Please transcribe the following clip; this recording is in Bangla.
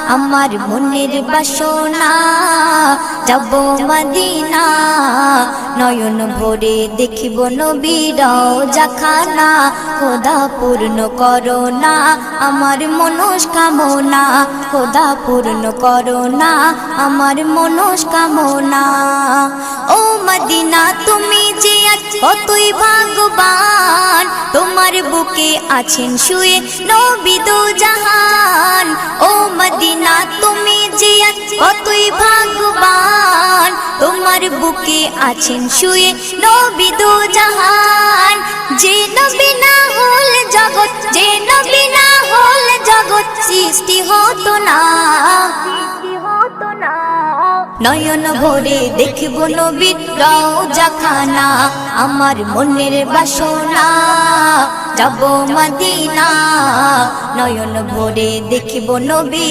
আমার মনের বাসনা যাব মদিনা নয়ন ভরে দেখিব নবীর রওজাখানা খোদা পূর্ণ করো না আমার মনস্কামনা খোদা পূর্ণ করো না আমার মনস্কামনা ও মদিনা তুমি যে কতই ভাগ্যবান তোমার বুকে আছেন শুয়ে নবী দো জাহান ও মদিনা তুমি যে কতই ভাগ্যবান তোমার বুকে আছেন শুয়ে নবী দো জাহান যে নবী না হল জগৎ যে নবী না হল জগৎ সৃষ্টি হতো না নয়ন ভরে দেখব নবীর রওজাখানা আমার মনের বাসনা যাব মদিনা নয়ন ভরে দেখব নবী